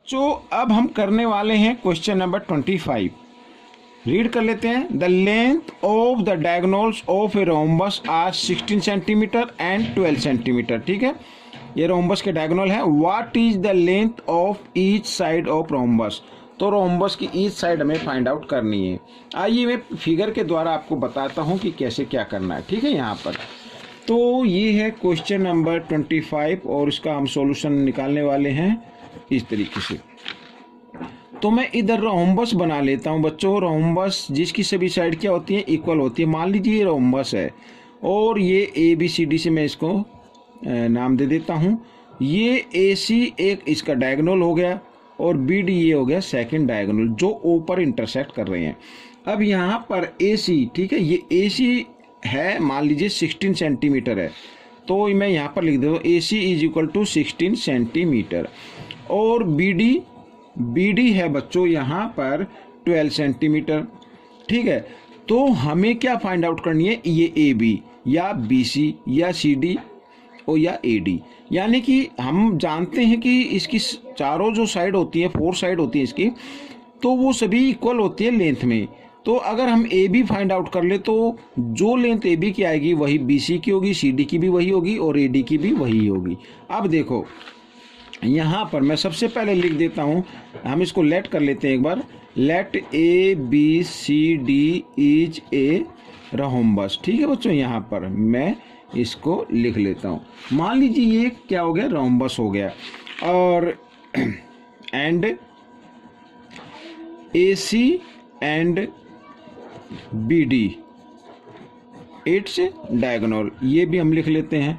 तो अब हम करने वाले हैं क्वेश्चन नंबर 25। रीड कर लेते हैं। The length of the diagonals of a rhombus are 16 centimetre and 12 centimetre. ठीक है, ये रोम्बस के डायगोनल है। What is the length of each side of rhombus. तो रोम्बस की ईच साइड हमें फाइंड आउट करनी है। आइए मैं फिगर के द्वारा आपको बताता हूँ कि कैसे क्या करना है। ठीक है, यहाँ पर तो ये है क्वेश्चन नंबर 25 और इसका हम सॉल्यूशन निकालने वाले हैं इस तरीके से। तो मैं इधर रोम्बस बना लेता हूँ बच्चों। रोम्बस जिसकी सभी साइड क्या होती है, इक्वल होती है। मान लीजिए ये रोम्बस है और ये ABCD से मैं इसको नाम दे देता हूँ। ये AC एक इसका डायगोनल हो गया और BD ये हो गया सेकंड डायगोनल जो ऊपर इंटरसेक्ट कर रहे हैं। अब यहाँ पर AC, ठीक है, ये AC है, मान लीजिए 16 सेंटीमीटर है, तो मैं यहाँ पर लिख देता हूँ AC is equal to 16 centimetre. और BD है बच्चों यहाँ पर 12 सेंटीमीटर। ठीक है, तो हमें क्या फाइंड आउट करनी है, ये AB या BC या CD और या AD। यानी कि हम जानते हैं कि इसकी चारों जो साइड होती है, 4 साइड होती है इसकी, तो वो सभी इक्वल होती है लेंथ में। तो अगर हम AB फाइंड आउट कर ले तो जो लेंथ AB की आएगी वही BC की होगी, CD की भी वही होगी और AD की भी वही होगी। अब देखो यहाँ पर मैं सबसे पहले लिख देता हूँ, हम इसको लेट कर लेते हैं एक बार। Let ABCD is a rhombus. ठीक है बच्चों, यहाँ पर मैं इसको लिख लेता हूँ। मान लीजिए ये क्या हो गया, रोम्बस हो गया। और and AC and BD its diagonal, ये भी हम लिख लेते हैं।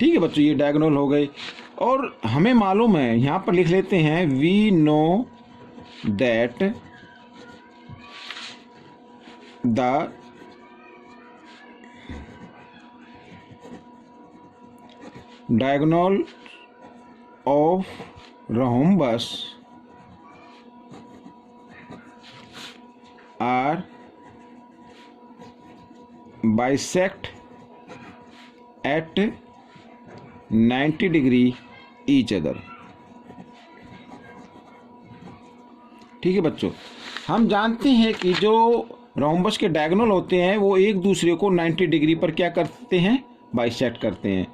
ठीक है बच्चों, ये डायगोनल हो गए। और हमें मालूम है, यहाँ पर लिख लेते हैं, we know that the diagonal of rhombus are bisect at 90 degree each other. ठीक है बच्चों, हम जानते हैं कि जो रोम्बस के डायगोनल होते हैं वो एक दूसरे को 90 डिग्री पर क्या करते हैं, बाइसेक्ट करते हैं।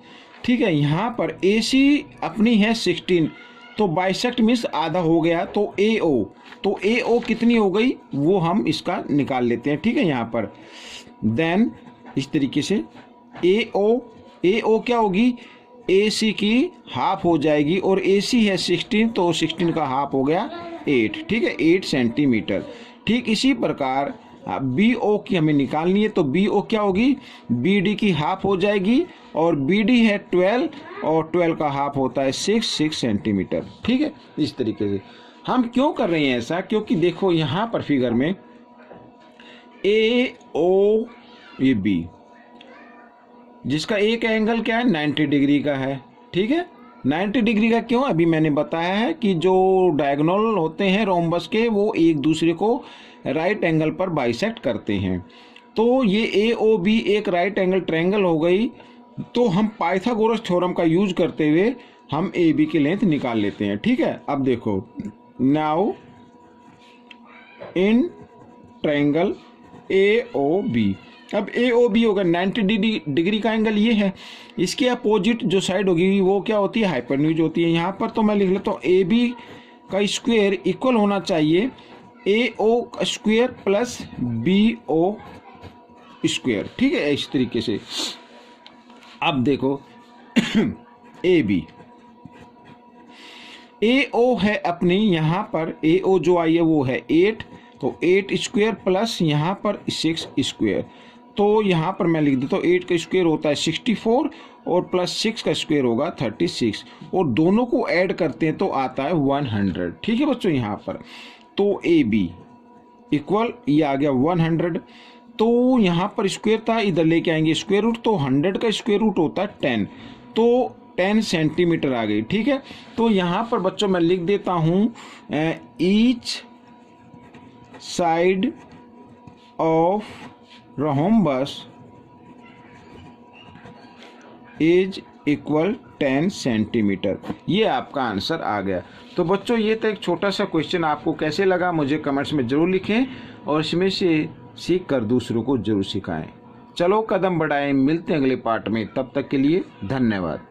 ठीक है, यहाँ पर AC अपनी है 16, तो बाइसेक्ट मीन्स आधा हो गया, तो AO कितनी हो गई वो हम इसका निकाल लेते हैं। ठीक है, यहाँ पर देन इस तरीके से AO क्या होगी, AC की हाफ हो जाएगी और AC है 16, तो 16 का हाफ हो गया 8। ठीक है, 8 सेंटीमीटर। ठीक इसी प्रकार BO की हमें निकालनी है, तो BO क्या होगी, BD की हाफ हो जाएगी और BD है 12 और 12 का हाफ होता है 6 सेंटीमीटर। ठीक है, इस तरीके से हम क्यों कर रहे हैं ऐसा, क्योंकि देखो यहाँ पर फिगर में AOAB जिसका एक एंगल क्या है, 90 डिग्री का है। ठीक है, 90 डिग्री का क्यों, अभी मैंने बताया है कि जो डायगोनल होते हैं रोम्बस के वो एक दूसरे को राइट एंगल पर बाइसेक्ट करते हैं। तो ये AOB एक राइट एंगल ट्रायंगल हो गई। तो हम पाइथागोरस थ्योरम का यूज करते हुए हम AB की लेंथ निकाल लेते हैं। ठीक है, अब देखो, नाउ इन ट्रायंगल AOB, अब AOB होगा 90 डिग्री का एंगल ये है, इसके अपोजिट जो साइड होगी वो क्या होती है, हाइपोटेन्यूज होती है। यहाँ पर तो मैं लिख लेता हूँ AB का स्क्वायर इक्वल होना चाहिए AO square plus BO square. ठीक है, इस तरीके से। अब देखो AO है अपनी, यहाँ पर AO जो आई है वो है 8, तो 8 स्क्वायर प्लस यहाँ पर 6 स्क्वायर, तो यहाँ पर मैं लिख देता हूँ 8 का स्क्वायर होता है 64 और प्लस 6 का स्क्वायर होगा 36, और दोनों को ऐड करते हैं तो आता है 100। ठीक है बच्चों, यहाँ पर तो AB इक्वल ये आ गया 100, तो यहाँ पर स्क्वायर था, इधर लेके आएंगे स्क्वायर रूट, तो 100 का स्क्वायर रूट होता है 10, तो 10 सेंटीमीटर आ गई। ठीक है, तो यहाँ पर बच्चों मैं लिख देता हूँ each side of rhombus is equal 10 centimetre. ये आपका आंसर आ गया। तो बच्चों ये था एक छोटा सा क्वेश्चन, आपको कैसे लगा मुझे कमेंट्स में ज़रूर लिखें और इसमें से सीख कर दूसरों को जरूर सिखाएं। चलो कदम बढ़ाएं, मिलते हैं अगले पार्ट में, तब तक के लिए धन्यवाद।